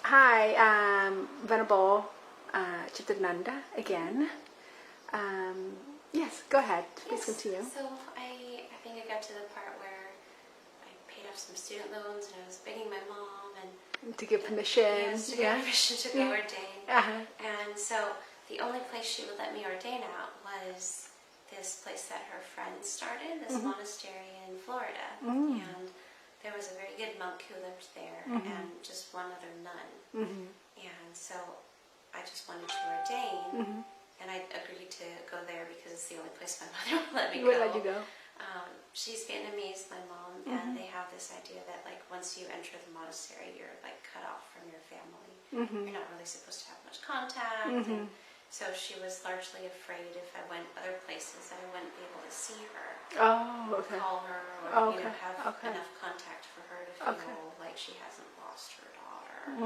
Hi, Venerable Cittananda again. Yes, go ahead. Please continue. So I think I got to the part where I paid off some student loans and I was begging my mom and to give permission. Yes, to give permission to go ordain. And so the only place she would let me ordain at was this place that her friend started, this monastery in Florida. And there was a very good monk who lived there and just one other nun. And so I just wanted to ordain. And I agreed to go there because it's the only place my mother would let me go. Where let you go? She's Vietnamese, my mom, and they have this idea that like once you enter the monastery, you're like cut off from your family. You're not really supposed to have much contact. And so she was largely afraid if I went other places that I wouldn't be able to see her. Oh, okay. Call her or have enough contact for her to feel like she hasn't lost her daughter.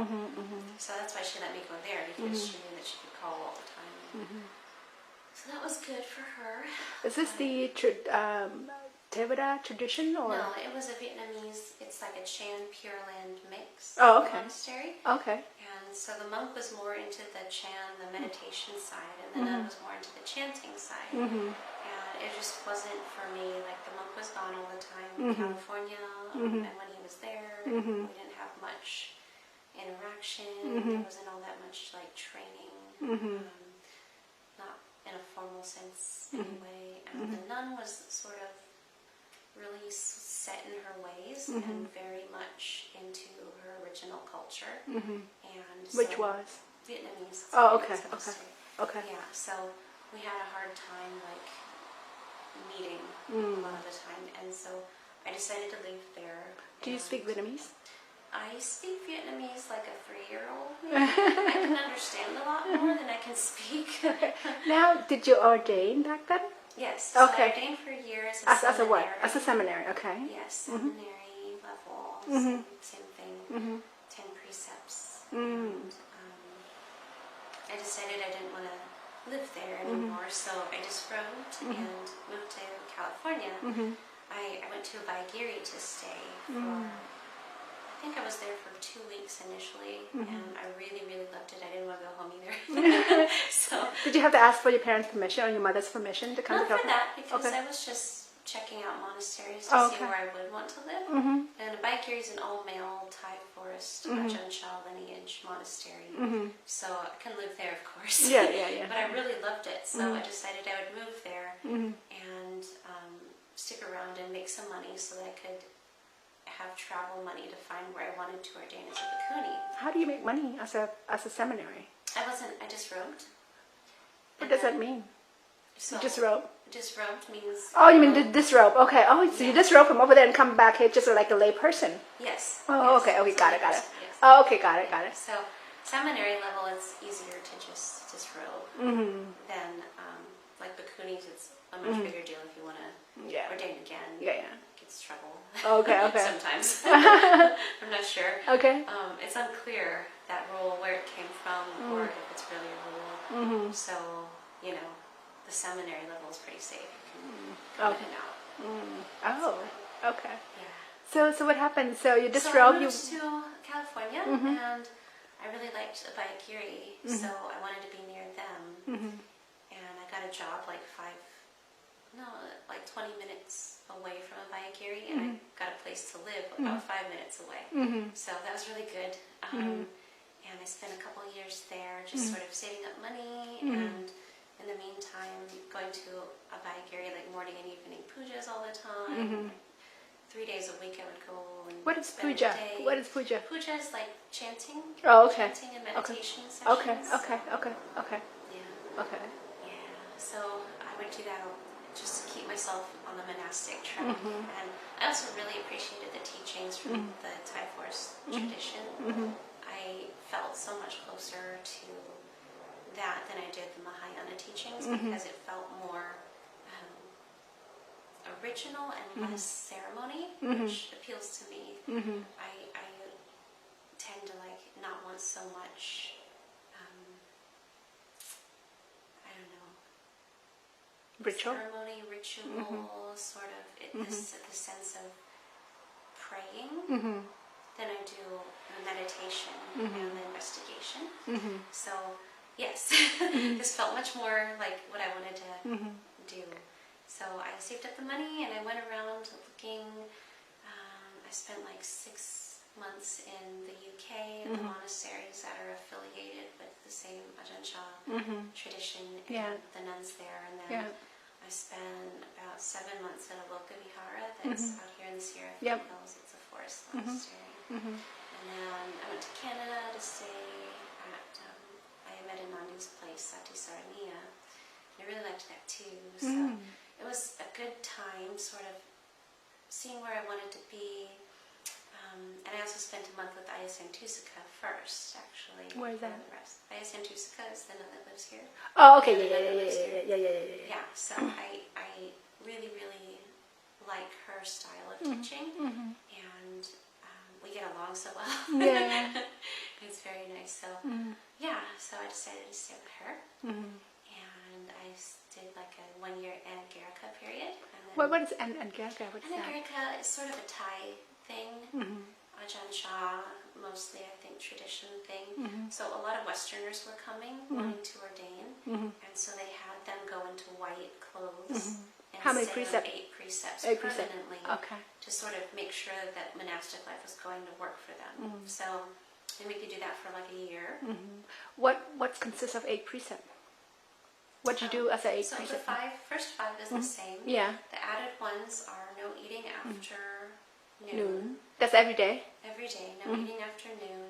So that's why she let me go there, because she knew that she could call all the time. So that was good for her. Is this the Theravada tradition or? No, it was a Vietnamese. It's like a Chan Pure Land mix. Oh, okay. Monastery. Okay. And so the monk was more into the Chan, the meditation side, and the nun was more into the chanting side. And it just wasn't for me. Like the monk was gone all the time in California, and when he was there, we didn't have much interaction. There wasn't all that much like training, not in a formal sense anyway. And the nun was sort of really set in her ways and very much into her original culture. And so which was? Vietnamese. Oh, okay, okay. Yeah, so we had a hard time like meeting a lot of the time, and so I decided to leave there. Do you speak Vietnamese? I speak Vietnamese like a 3-year-old. I can understand a lot more than I can speak. Now, did you ordain back then? Yes. So okay. I ordained for a year as As a what? As a seminary, okay. Yes, seminary level, same thing, 10 precepts. And I decided I didn't want to live there anymore, so I just wrote and moved to California. I went to Baigiri to stay for, I think I was there for 2 weeks initially, and I really, really loved it. I didn't want to go home either. So did you have to ask for your parents' permission or your mother's permission to come to California? Not for that, because I was just checking out monasteries to see where I would want to live. And Baigiri is an all-male Thai forest, Ajahn Chah lineage monastery. So I can live there, of course. Yeah. But I really loved it, so I decided I would move there and stick around and make some money so that I could have travel money to find where I wanted to ordain as a bhikkhuni. How do you make money as a seminary? I just robed. What does that mean? So disrobe? Disrobed means... Oh, you mean disrobe. Okay. Oh, so you disrobe from over there and come back here just like a lay person? Yes. Oh, yes. okay. Okay, got it. Yes. Oh, okay, got it. So seminary level, it's easier to just disrobe than like bhikkhunis. It's a much bigger deal if you want to ordain again. Yeah. It's trouble. Okay. Sometimes. I'm not sure. Okay. It's unclear, that rule, where it came from or if it's really a rule. So, the seminary level is pretty safe. You can come in and out. Oh, okay. Yeah. So what happened? So you So I moved to California, and I really liked Baigiri, so I wanted to be near them. And I got a job like 20 minutes away from Baigiri, and I got a place to live about 5 minutes away. So that was really good. And I spent a couple of years there just sort of saving up money, and in the meantime going to a Baigiri like morning and evening pujas all the time. 3 days a week I would go and what is spend puja? a day. What is puja? Puja is like chanting. Oh, okay. Chanting and meditation sessions. Okay. Yeah. Okay. Yeah. So I would do that just to keep myself on the monastic track. And I also really appreciated the teachings from the Thai forest tradition. I felt so much closer to that than I did the Mahayana teachings because it felt more original and less ceremony, which appeals to me. I tend to not want so much ceremony, ritual, sort of the sense of praying then I do meditation and the investigation. So yes, this felt much more like what I wanted to do. So I saved up the money and I went around looking. I spent like 6 months in the UK in the monasteries that are affiliated with the same Ajahn Chah tradition and the nuns there. And then I spent about 7 months at a Ymoka Vihara that's out here in the Sierra Hills. It's a forest monastery. And then I went to Canada to stay at Ayurveda place, Sati Saraniya. I really liked that too. So it was a good time, sort of seeing where I wanted to be. And I also spent a month with Ayasen Tusaka first, actually. Where is that? Ayasen Tusaka is the nun that lives here. Oh, okay, yeah. Yeah, so I really, really like her style of teaching, and we get along so well. Yeah. It's very nice. So yeah, so I decided to stay with her, and I did like a 1-year Anagarika period. What is Anagarika? What's that? Anagarika is sort of a Thai thing. Ajahn Chah, mostly I think tradition thing. So a lot of Westerners were coming, wanting to ordain, and so they had them go into white clothes and How many say precepts? 8 precepts 8 precepts. permanently to sort of make sure that monastic life was going to work for them. So and we could do that for like a year. What consists of 8 precepts? What do you do as an 8 So precept? the first five is the same. Yeah. The added ones are no eating after noon. That's every day? Every day. No eating after noon.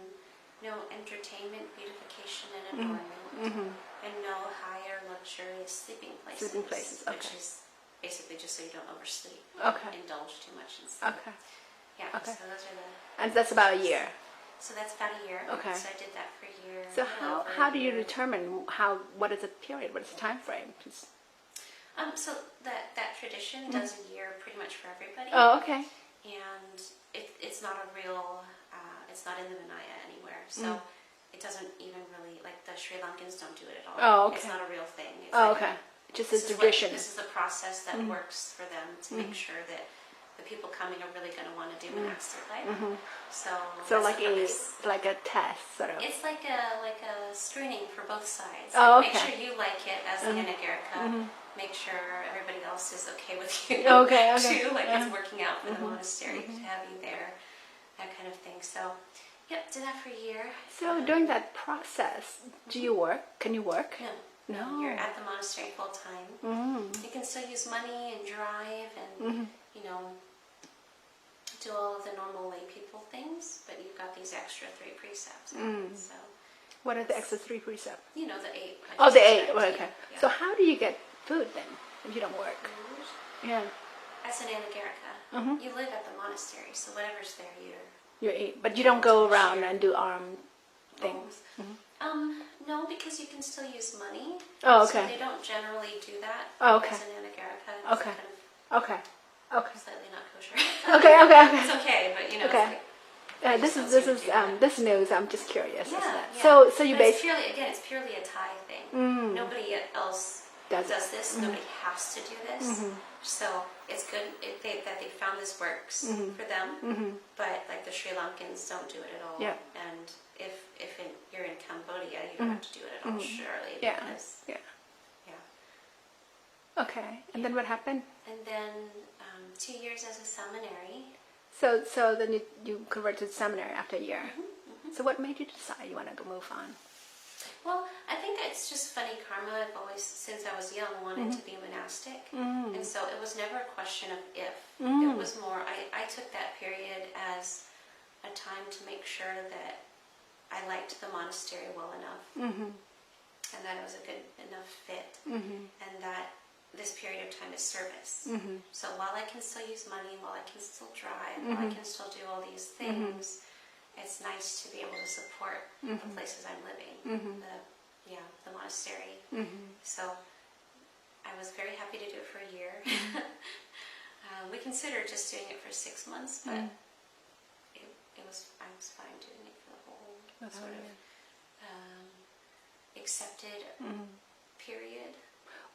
No entertainment, beautification, and adornment. And no higher luxurious sleeping places. Sleeping places, okay. Which is basically just so you don't oversleep. Okay. Indulge too much in sleep. Okay. Yeah, Okay. so those are the... And that's about a year? So that's about a year. Okay. So I did that for a year. So how do you determine what is the period, what is the time frame? So that tradition does a year pretty much for everybody. Oh, okay. And it's not a real, it's not in the Vinaya anywhere. So it doesn't even really, like the Sri Lankans don't do it at all. Oh, okay. It's not a real thing. It's Okay. Just a tradition. This is a process that works for them to make sure that the people coming are really going to want to do monastic life. So like a test, sort of. It's like a screening for both sides. Oh, Make okay. sure you like it as an Anagarika. Make sure everybody else is okay with you. Okay. Too, like it's working out for the monastery to have you there, that kind of thing. So, yep, did that for a year. So during that process, do you work? Can you work? No. You're at the monastery full time. You can still use money and drive and do all of the normal lay people things, but you've got these extra 3 precepts. So, what are the extra 3 precepts? the 8. Oh, the 8. Okay. Yeah. So how do you get food then if you don't work? Yeah. As an Anagarika, you live at the monastery, so whatever's there, You eat, but you don't go around and do things. No, because you can still use money. Oh, So okay. they don't generally do that. Oh, okay. As an Anagarika, it's Okay. kind of Okay. slightly not kosher. Okay. It's okay, but Okay. it's like, This news. I'm just curious. Yeah, isn't it? yeah. So you But basically it's purely a Thai thing. Nobody else Does does this. Nobody has to do this. So it's good that they found this works for them. But like the Sri Lankans don't do it at all. Yeah. And if you're in Cambodia, you don't have to do it at all, surely. Yeah. Because, Yeah. yeah. Okay. And then what happened? And then 2 years as a seminary. So then you converted to seminary after a year. So what made you decide you want to move on? Well, I think it's just funny karma. I've always, since I was young, wanted to be monastic. And so it was never a question of if. It was more, I took that period as a time to make sure that I liked the monastery well enough. And that it was a good enough fit. And that this period of time is service. So while I can still use money, while I can still drive, while I can still do all these things, it's nice to be able to support the places I'm living, the monastery. So I was very happy to do it for a year. We considered just doing it for 6 months, but I was fine doing it for the whole sort of accepted period.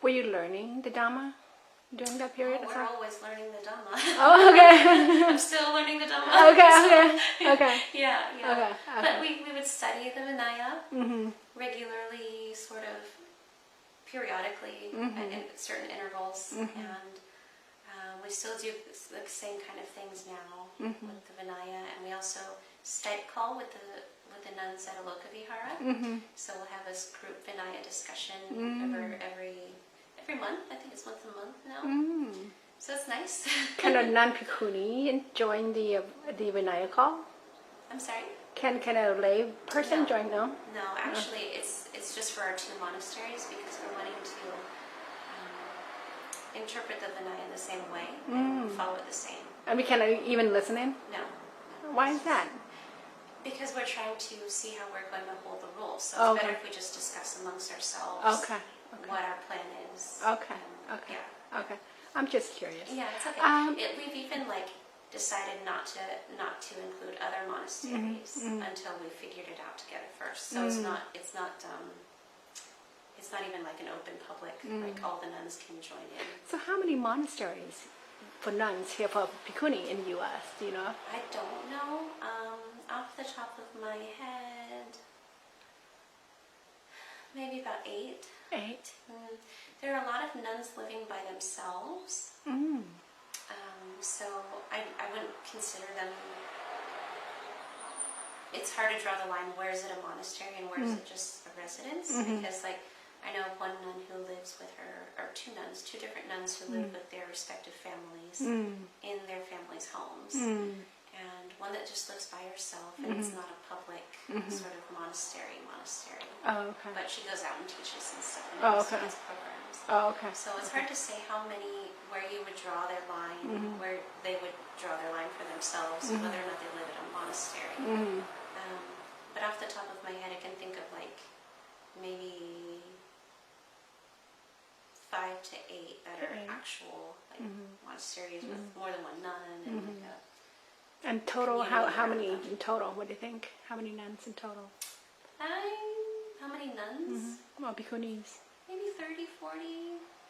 Were you learning the Dhamma during that period? We're always learning the Dhamma. Oh, okay. I'm still learning the Dhamma. Okay. Yeah. Okay. But we would study the Vinaya regularly, sort of periodically at certain intervals, and we still do the same kind of things now with the Vinaya, and we also Skype call with the nuns at Aloka Vihara. So we'll have this group Vinaya discussion every month. I think it's once a month now. So it's nice. Can a non-Bhikkhuni join the Vinaya call? I'm sorry? Can a lay person join? No? No, actually it's just for our 2 monasteries because we're wanting to interpret the Vinaya in the same way and follow it the same. And we cannot even listen in? No. Why is that? Because we're trying to see how we're going to hold the rules. So it's better if we just discuss amongst ourselves what our plan is. Okay. Yeah. Okay. I'm just curious. Yeah, it's okay. We've even decided not to include other monasteries until we figured it out together first. So it's not even like an open public, like all the nuns can join in. So how many monasteries for nuns here for Bhikkhuni in the U.S., do you know? I don't know. Off the top of my head, maybe about 8. 8? There are a lot of nuns living by themselves. So I wouldn't consider them. It's hard to draw the line. Where is it a monastery and where is it just a residence? Because I know one nun who lives with her, or 2 nuns, 2 different nuns who live with their respective families in their families' homes. And one that just lives by herself, and it's not a public sort of monastery. Oh, okay. But she goes out and teaches and stuff and has programs. Oh, okay. So it's hard to say where you would draw their line, where they would draw their line for themselves, whether or not they live at a monastery. But off the top of my head, I can think of maybe 5 to 8 that are actual monasteries with more than one nun and total, how many in total? What do you think? How many nuns in total? How many nuns? Well, Bhikkhunis. Maybe 30, 40.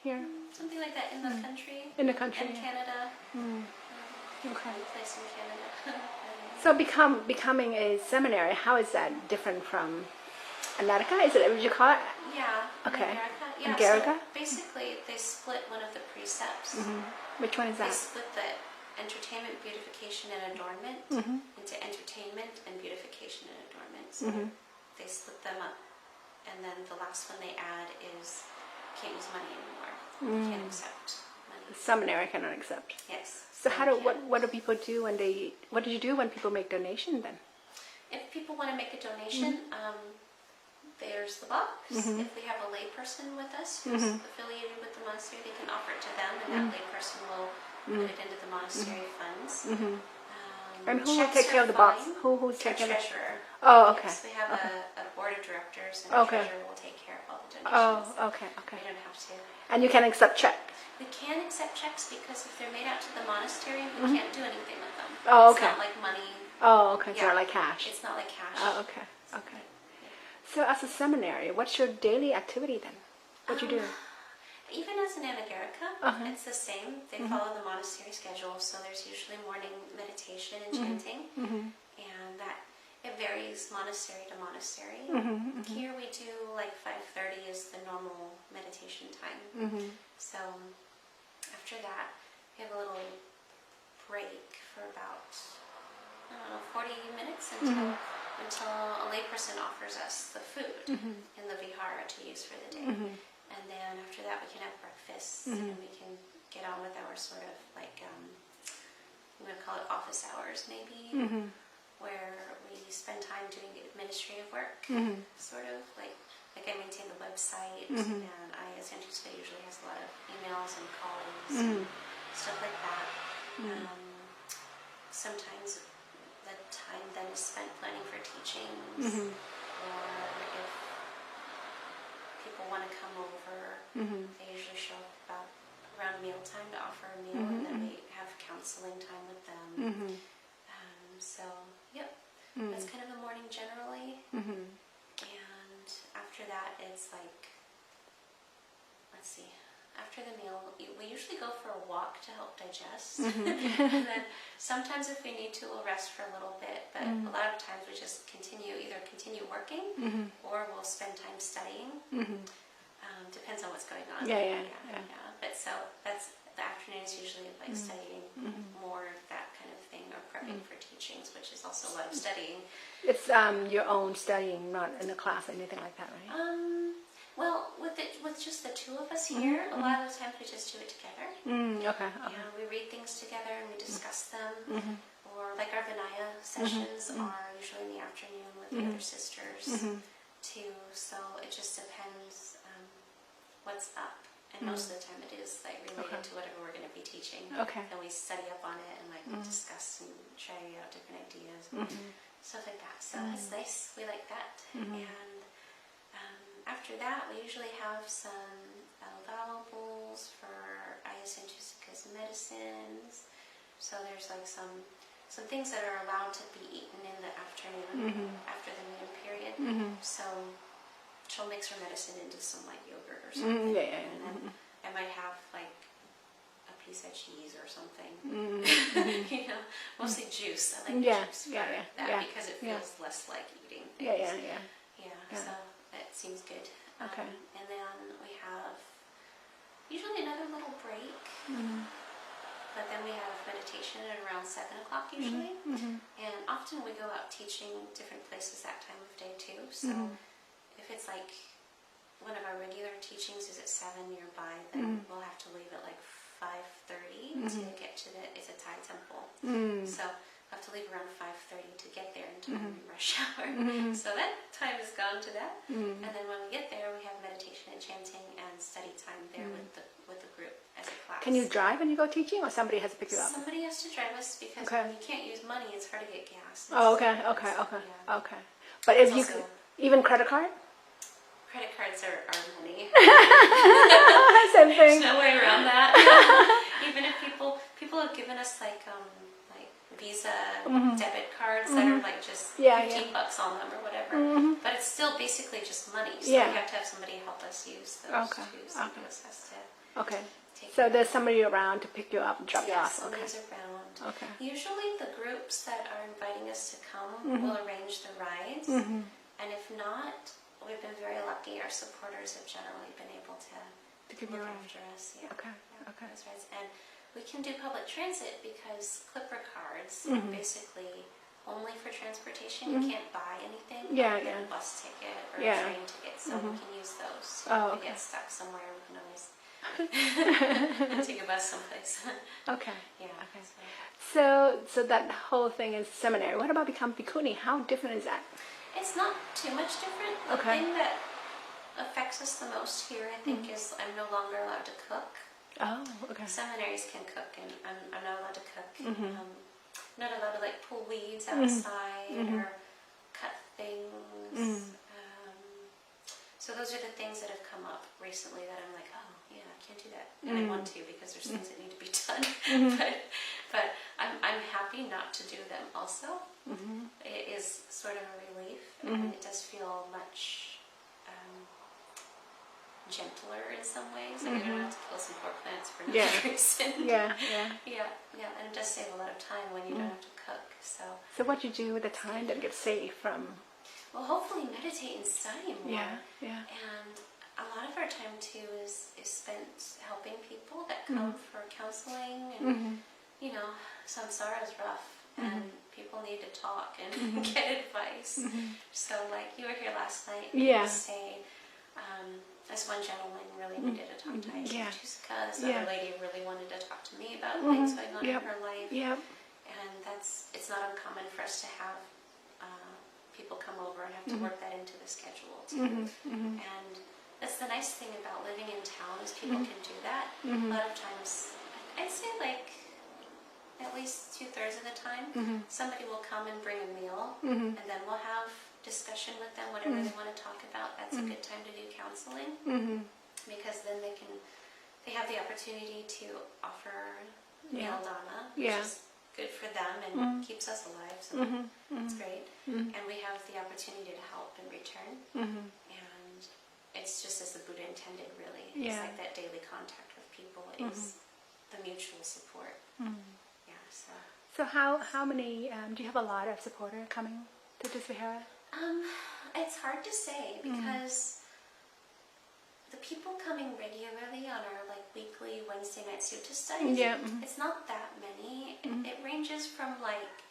Here? Something like that in the country. In the country. And Canada. Okay. One place in Canada. So becoming a seminary, how is that different from Anarika? Is it what you call it? Yeah. Okay. In America. So basically, they split one of the precepts. Which one is that? They split the entertainment, beautification, and adornment into entertainment and beautification and adornment. So they split them up. And then the last one they add is can't use money anymore. Can't accept money. The seminary cannot accept. Yes. So what do people do what do you do when people make donation then? If people want to make a donation, there's the box. If we have a lay person with us who's affiliated with the monastery, they can offer it to them, and that lay person will put it into the monastery funds. And who will take care of the box? Who's taking care? Treasurer. Oh, okay. Yes, we have a board of directors, and the treasurer will take care of all the donations. Oh, okay. We don't have to. And you can accept check? We can accept checks because if they're made out to the monastery, we can't do anything with them. Oh, okay. It's not like money. Oh, okay. It's not like cash. It's not like cash. Oh, okay. Okay. So as a seminary, what's your daily activity then? What do you do? Even as an Anagarika, it's the same. They follow the monastery schedule, so there's usually morning meditation and chanting, and that it varies monastery to monastery. Here we do 5:30 is the normal meditation time. So after that, we have a little break for about 40 minutes until a layperson offers us the food in the vihara to use for the day. And then after that we can have breakfast and we can get on with our sort of I'm going to call it office hours maybe, where we spend time doing administrative work, sort of like I maintain the website, and I essentially usually has a lot of emails and calls and stuff like that. Sometimes the time then is spent planning for teachings, or if people want to come over, they usually show up around mealtime to offer a meal, and then we have counseling time with them. So, yep, that's kind of the morning generally. And after that, it's let's see, after the meal, we usually go for a walk to help digest. And then sometimes if we need to, we'll rest for a little bit. But a lot of times we just either continue working or we'll spend time studying. Depends on what's going on. Yeah. But so that's the afternoon is usually like studying more that kind of thing, or prepping for teachings, which is also a lot of studying. It's your own studying, not in a class or anything like that, right? Well, with just the two of us here, a lot of the times we just do it together. Okay. Yeah, we read things together and we discuss them. Or like our Vinaya sessions are usually in the afternoon with the other sisters too. So it just depends what's up. And most of the time it is like related to whatever we're going to be teaching. Okay. And we study up on it and like discuss and try out different ideas, stuff like that. So it's nice. We like that. And after that, we usually have some vowel bowls for Ayasentusika's medicines. So there's like some things that are allowed to be eaten in the afternoon after the meal period. So she'll mix her medicine into some like yogurt or something. And then I might have like a piece of cheese or something. You know, mostly juice. I like juice for that because it feels less like eating things. So that seems good. Okay. And then we have usually another little break. But then we have meditation at around 7 o'clock usually. And often we go out teaching different places that time of day too. So if it's like one of our regular teachings is at 7 nearby, then we'll have to leave at like 5:30 to get to it's a Thai temple. So we'll have to leave around 5:30 to get there in time in rush hour. So that time is gone to that. And then when we get there, we have meditation and chanting and study time there with the group as a class. Can you drive when you go teaching, or somebody has to pick you up? Somebody has to drive us because when you can't use money, it's hard to get gas. Okay. But if you even credit card? Credit cards are money. Same thing. There's no way around that. Even if people have given us like Visa debit cards that are like just $15 on them or whatever, but it's still basically just money. So we have to have somebody help us use those too. Somebody else has to. So there's somebody around to pick you up and drop you off. Somebody's around. Okay. Usually the groups that are inviting us to come will arrange the rides, and if not, we've been very lucky. Our supporters have generally been able to look after us. Okay. Those rides. And we can do public transit because Clipper cards are basically only for transportation. You can't buy anything. Get a bus ticket or a train ticket, so we can use those. If we get stuck somewhere, we can always take a bus someplace. So that whole thing is seminary. What about become Bhikkhuni? How different is that? It's not too much different. The thing that affects us the most here, I think, is I'm no longer allowed to cook. Seminaries can cook, and I'm not allowed to cook. Not allowed to like pull weeds outside or cut things. So those are the things that have come up recently that I'm like, oh yeah, I can't do that, and I want to because there's things that need to be done. But I'm happy not to do them. Also, it is sort of a relief, and it does feel much gentler in some ways. Like I don't have to kill some poor plants for no reason. And it does save a lot of time when you don't have to cook. So what you do with the time that gets saved from? Well, hopefully meditate and study more. And a lot of our time too is spent helping people that come for counseling, and you know, samsara is rough, and people need to talk and get advice. So like you were here last night, and you say, this one gentleman really needed to talk to Ayasentusika. This other lady really wanted to talk to me about things going on in her life. And it's not uncommon for us to have people come over and have to work that into the schedule too. And that's the nice thing about living in town is people can do that. A lot of times, I'd say like at least 2/3 of the time, somebody will come and bring a meal, and then we'll have discussion with them, whatever they want to talk about. That's a good time to do counseling, because then they have the opportunity to offer meal dana, which is good for them and keeps us alive, so it's great. And we have the opportunity to help in return, and it's just as the Buddha intended, really. Yeah. It's like that daily contact with people is the mutual support. Yeah, so. So how many, do you have a lot of supporters coming to this Vihara? It's hard to say because the people coming regularly on our like weekly Wednesday night sutta studies, it's not that many. It ranges from like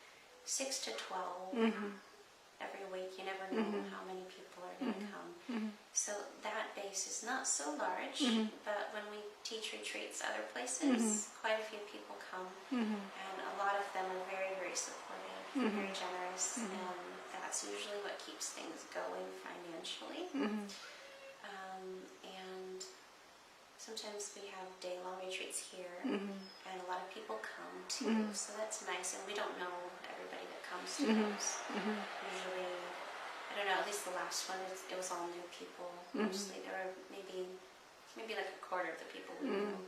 6 to 12 every week. You never know how many people are going to come. So that base is not so large, but when we teach retreats other places, quite a few people come, and a lot of them are very, very supportive, very generous, and that's usually what keeps things going financially. And sometimes we have day-long retreats here, and a lot of people come too, so that's nice. And we don't know everybody that comes to those. Usually, I don't know, at least the last one, it was all new people. Mostly there were maybe like a quarter of the people we knew,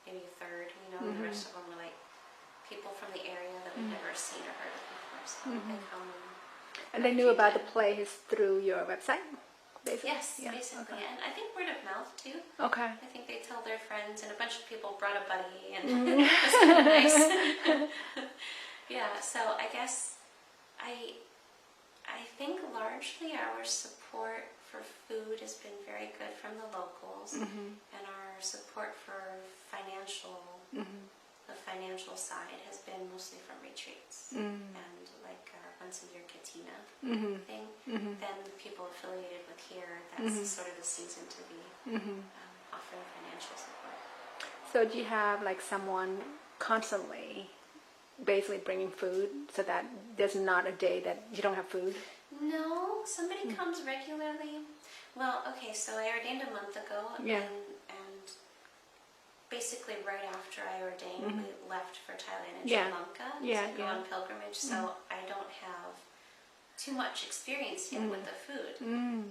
maybe a third, and the rest of them were like people from the area that we've never seen or heard of before, so they come. And they knew about the place through your website? Basically? Yes, basically. Okay. And I think word of mouth too. Okay. I think they tell their friends, and a bunch of people brought a buddy, and it was kind of nice. Yeah, so I guess I think largely our support for food has been very good from the locals, and our support for the financial side has been mostly from retreats and like once a year katina thing. Then the people affiliated with here, that's sort of the season to be offering financial support. So do you have like someone constantly basically bringing food so that there's not a day that you don't have food? No, somebody comes regularly. Well, okay, so I ordained a month ago, and basically right after I ordained, we left for Thailand and Sri Lanka to go on pilgrimage, so I don't have too much experience yet with the food. And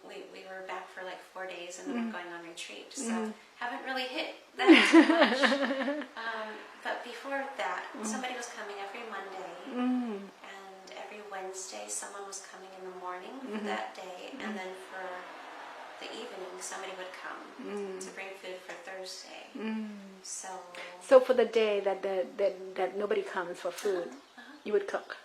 we were back for like 4 days, and then we're going on retreat, so haven't really hit that too much. But before that, somebody was coming every Monday, and every Wednesday someone was coming in the morning for that day, and then for the evening somebody would come to bring food for Thursday. So for the day that nobody comes for food, you would cook?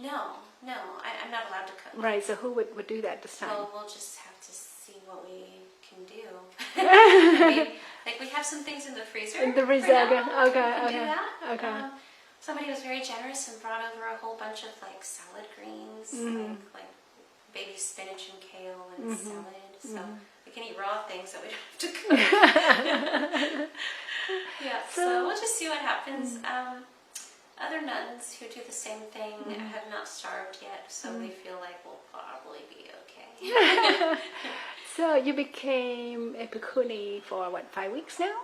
No, I'm not allowed to cook. Right, so who would do that this time? Well, we'll just have to see what we can do. I mean, like we have some things in the freezer. In the freezer, okay. We can do that. Okay. Somebody was very generous and brought over a whole bunch of like salad greens, like baby spinach and kale and salad. So we can eat raw things that we don't have to cook. Yeah, so we'll just see what happens. Other nuns who do the same thing have not starved yet, so we feel like we'll probably be okay. So you became a bhikkhuni for what, 5 weeks now?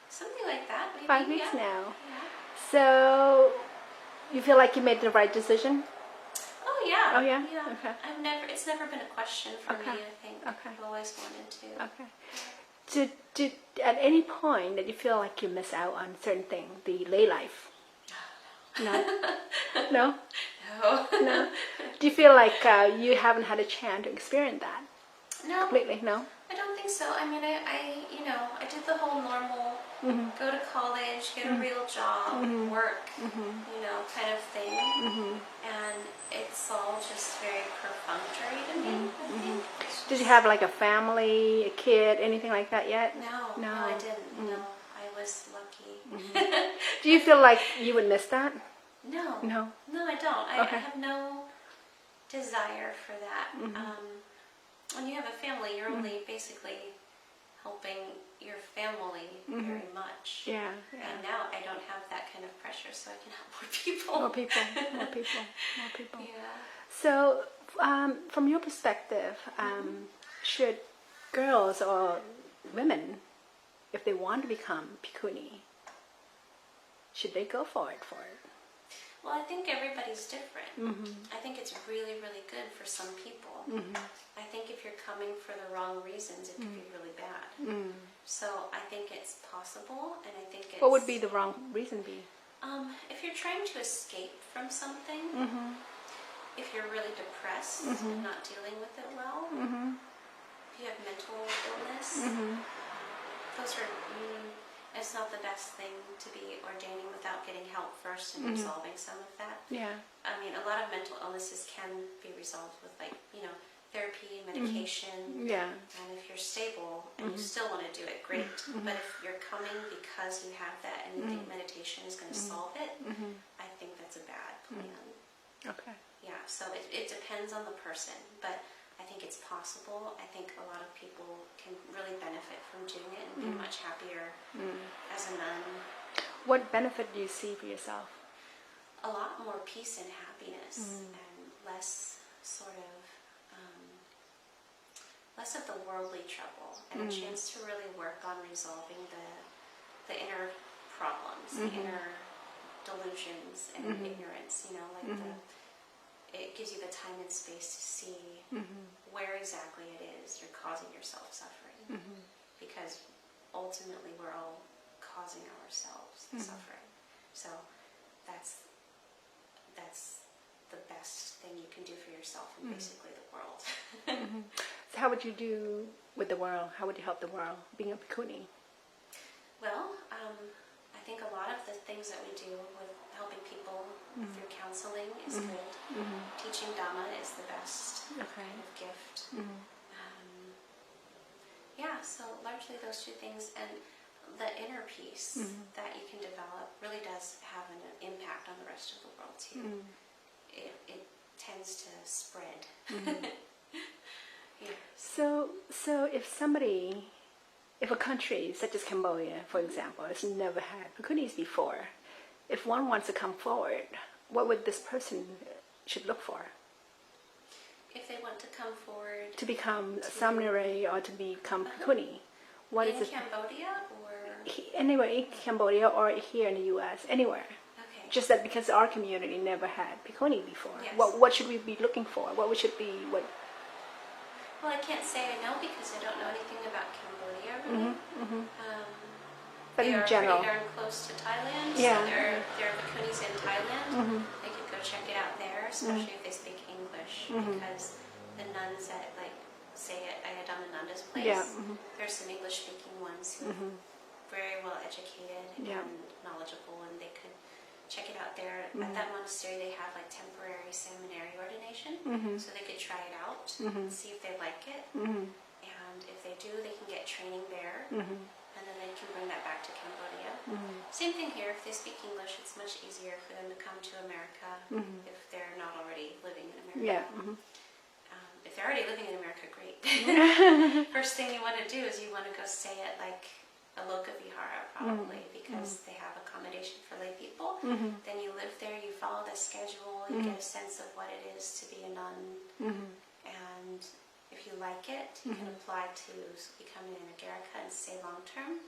Something like that, maybe. 5 weeks now. Yeah. So you feel like you made the right decision? Oh yeah. Oh yeah? Yeah. Okay. It's never been a question for me, I think. Okay. I've always wanted to. Okay. Did at any point that you feel like you miss out on certain things, the lay life? No? No? No. No? Do you feel like you haven't had a chance to experience that? No. Completely? No? I don't think so. I mean, I did the whole normal, go to college, get a real job, work, kind of thing. And it's all just very perfunctory to me, I think. Did you have like a family, a kid, anything like that yet? No, I didn't. No, I was lucky. Do you feel like you would miss that? No. No? No, I don't. I have no desire for that. When you have a family, you're only basically helping your family very much. Yeah. And now I don't have that kind of pressure, so I can help more people. More people. Yeah. So, from your perspective, should girls or women, if they want to become bhikkhuni, should they go for it? Well, I think everybody's different. I think it's really, really good for some people. I think if you're coming for the wrong reasons, it could be really bad. So I think it's possible, and I think it's... What would be the wrong reason be? If you're trying to escape from something, if you're really depressed and not dealing with it well, you have mental illness, those are, it's not the best thing to be ordaining without getting help first and resolving some of that. Yeah. I mean, a lot of mental illnesses can be resolved with, like, therapy, medication. Yeah. And if you're stable and you still want to do it, great. But if you're coming because you have that and you think meditation is going to solve it, I think that's a bad plan. Okay. Yeah, so it depends on the person, but I think it's possible. I think a lot of people can really benefit from doing it and be much happier as a nun. What benefit do you see for yourself? A lot more peace and happiness and less sort of less of the worldly trouble and a chance to really work on resolving the inner problems, the inner delusions and ignorance, it gives you the time and space to see where exactly it is you're causing yourself suffering. Because ultimately we're all causing ourselves the suffering. So that's the best thing you can do for yourself and basically the world. So how would you do with the world? How would you help the world being a bhikkhuni? Well, I think a lot of the things that we do with helping people through counseling is good. Teaching Dhamma is the best kind of gift. Yeah, so largely those two things, and the inner peace that you can develop really does have an impact on the rest of the world too. It tends to spread. Yeah. So if a country such as Cambodia, for example, has never had bhikkhunis before, if one wants to come forward, what would this person should look for? If they want to come forward to become a samurai or to become bhikkhuni, what in is it? Cambodia or Anywhere in Cambodia or here in the U.S., anywhere. Okay. Just that because our community never had bhikkhuni before. Yes. What should we be looking for? What should be what? Well, I can't say I know because I don't know anything about Cambodia really. But they in are general, pretty darn close to Thailand. Yeah. So there are bhikkhunis in Thailand. They could go check it out there, especially if they speak English, because the nuns at, like, say at Ayadananda's place, there's some English-speaking ones who are very well educated and knowledgeable, and they could check it out there. At that monastery, they have like temporary seminary ordination, so they could try it out, see if they like it, and if they do, they can get training there, and then they can bring that back to Cambodia. Same thing here. If they speak English, it's much easier for them to come to America if they're not already living in America. Yeah. If they're already living in America, great. First thing you want to do is you want to go stay at like a Loka Vihara probably, because they have accommodation for lay people. Then you live there, you follow the schedule, you get a sense of what it is to be a nun, and if you like it, you can apply to become an Anagarika and stay long term.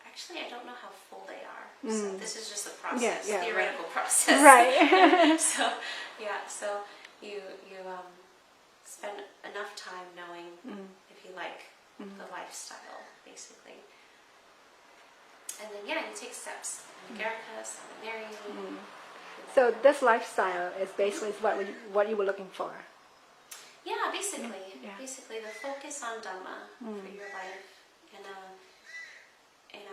Actually, I don't know how full they are, so this is just a process, theoretical process. Right. So you spend enough time knowing if you like the lifestyle, basically. And then, you take steps. Anagarika, seminary. So this lifestyle is basically what you were looking for. Yeah, basically. Basically, the focus on Dhamma for your life in a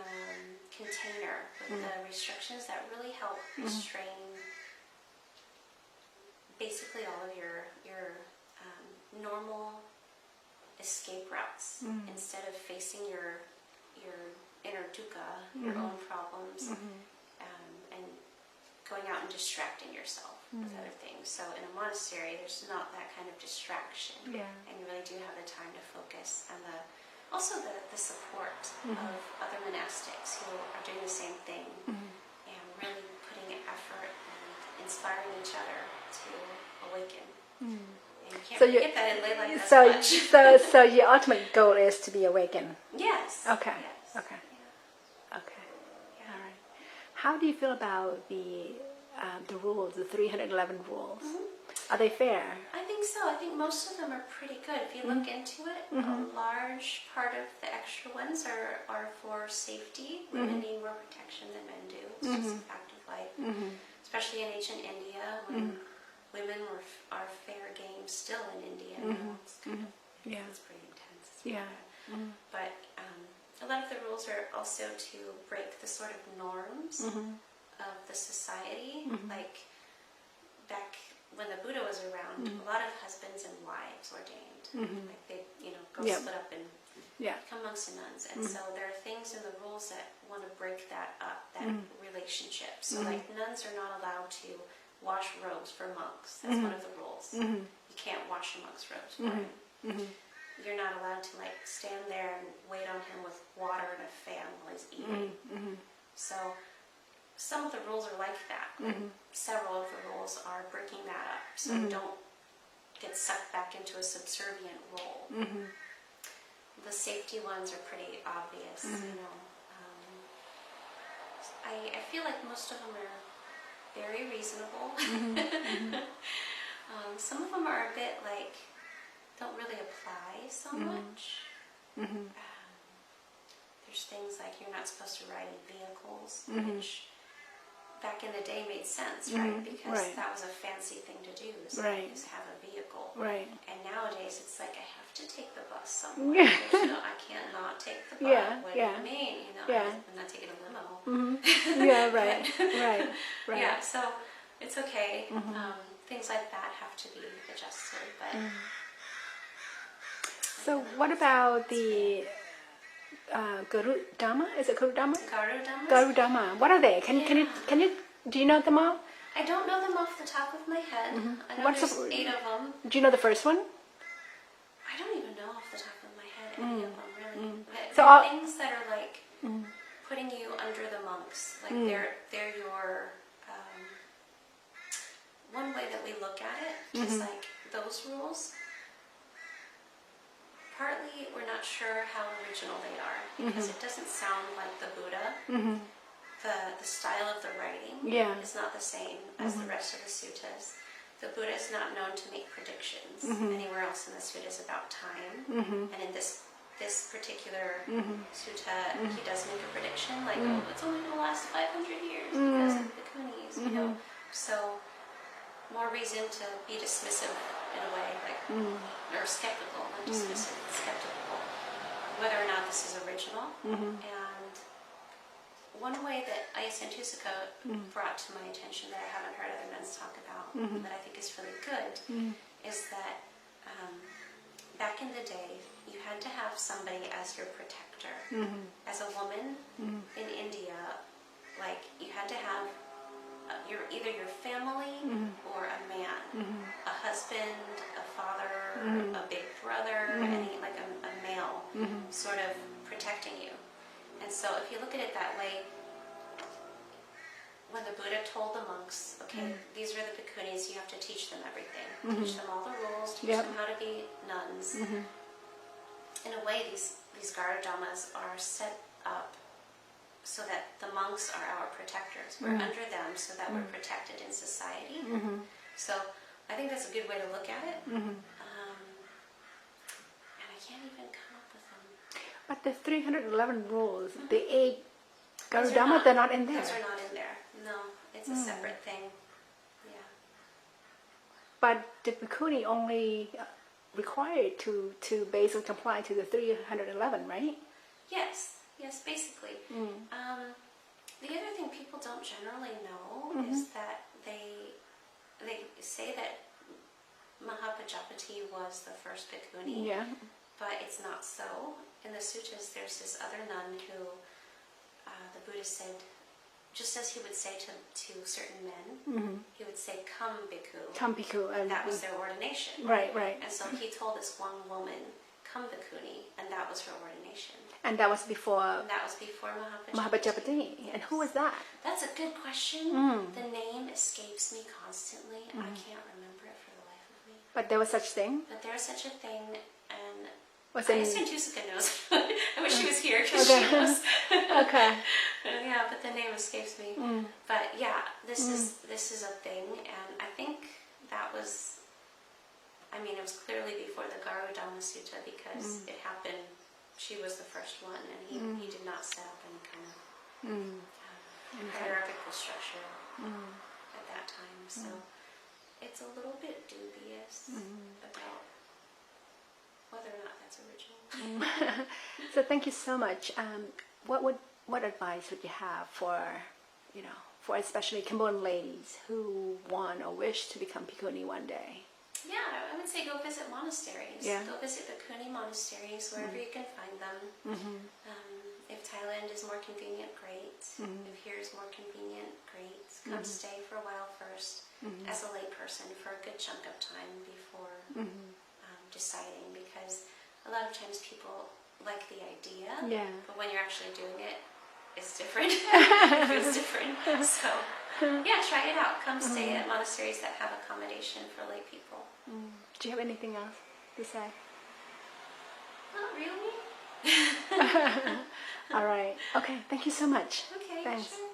container with the restrictions that really help restrain basically all of your normal escape routes, instead of facing your inner dukkha, your own problems, and going out and distracting yourself with other things. So in a monastery, there's not that kind of distraction, and you really do have the time to focus, and also the support of other monastics who are doing the same thing, and really putting effort and inspiring each other to awaken. And you can't get that in lay life as much. So your ultimate goal is to be awakened. Yes. Okay. Yes. Okay. Okay. All right. How do you feel about the rules, the 311 rules? Are they fair? I think so. I think most of them are pretty good. If you look into it, a large part of the extra ones are for safety. Women need more protection than men do. It's just a fact of life. Especially in ancient India, when women are fair game still in India. It's kind of, it's pretty intense. It's Yeah. But a lot of the rules are also to break the sort of norms of the society. Like back when the Buddha was around, a lot of husbands and wives ordained. Like they, go split up and become monks and nuns. And so there are things in the rules that want to break that up, that relationship. So like nuns are not allowed to wash robes for monks. That's one of the rules. You can't wash a monk's robes for him. You're not allowed to like stand there and wait on him with water and a fan while he's eating. So some of the rules are like that. Several of the rules are breaking that up, so you don't get sucked back into a subservient role. The safety ones are pretty obvious, I feel like most of them are very reasonable. Some of them are a bit like don't really apply so much. There's things like you're not supposed to ride in vehicles, which back in the day made sense, right? Because that was a fancy thing to do, is just have a vehicle. And nowadays it's like I have to take the bus somewhere. I can't not take the bus. What do you mean? I'm not taking a limo. Yeah, so it's okay. Things like that have to be adjusted, but. So what about the Garudama? Is it Garudama? Garudama. What are they? Can you do you know them all? I don't know them off the top of my head. I know there's 8 of them. Do you know the first one? I don't even know off the top of my head any of them really. But So they're things that are like putting you under the monks. Like they're your one way that we look at it is like those rules. Partly, we're not sure how original they are because it doesn't sound like the Buddha. The style of the writing is not the same as the rest of the suttas. The Buddha is not known to make predictions. Anywhere else in the suttas about time, and in this particular sutta, he does make a prediction like, oh, it's only going to last 500 years because of the Bhikkhunis, So, more reason to be dismissive in a way, like, or skeptical, not dismissive, skeptical, whether or not this is original. And one way that Ayasantusika brought to my attention that I haven't heard other nuns talk about, that I think is really good, is that back in the day, you had to have somebody as your protector. As a woman in India, like, you had to have either your family or a man, a husband, a father, a big brother, like a male sort of protecting you. And so if you look at it that way, when the Buddha told the monks, okay, these are the Bhikkhunis, you have to teach them everything. Teach them all the rules, teach them how to be nuns. In a way, these Garudhammas are set up so that the monks are our protectors. We're under them so that we're protected in society. So I think that's a good way to look at it. And I can't even come up with them. But the 311 rules, the 8 Garudhamma, they're not in there. Those are not in there. No, it's a separate thing. Yeah. But the Bhikkhuni only required to basically comply to the 311, right? Yes, basically. The other thing people don't generally know is that they say that Mahapajapati was the first Bhikkhuni, but it's not so. In the suttas, there's this other nun who the Buddha said, just as he would say to certain men, he would say, "Come, bhikkhu." Come, bhikkhu. And that was their ordination. Right. And so he told this one woman, "Come, bhikkhuni," and that was her ordination. And that was before Mahapajapati. And who was that? That's a good question. The name escapes me constantly. I can't remember it for the life of me. But there was such thing? But there was such a thing, and Ayasantusika knows. I wish she was here because she knows. Okay. Yeah, but the name escapes me. But yeah, this is a thing, and I think that was, it was clearly before the Garudhamma Sutta because it happened. She was the first one, and he did not set up any kind of hierarchical structure at that time. So it's a little bit dubious about whether or not that's original. So thank you so much. What advice would you have for, for especially Cambodian ladies who want or wish to become Bhikkhuni one day? Yeah, I would say go visit monasteries. Yeah. Go visit Bhikkhuni monasteries wherever you can find them. If Thailand is more convenient, great. If here is more convenient, great. Come stay for a while first as a lay person for a good chunk of time before deciding, because a lot of times people like the idea, but when you're actually doing it, it's different. It feels different. So, yeah, try it out. Come stay at monasteries that have accommodation for lay people. Do you have anything else to say? Not really. All right. Okay. Thank you so much. Okay, Thanks. sure.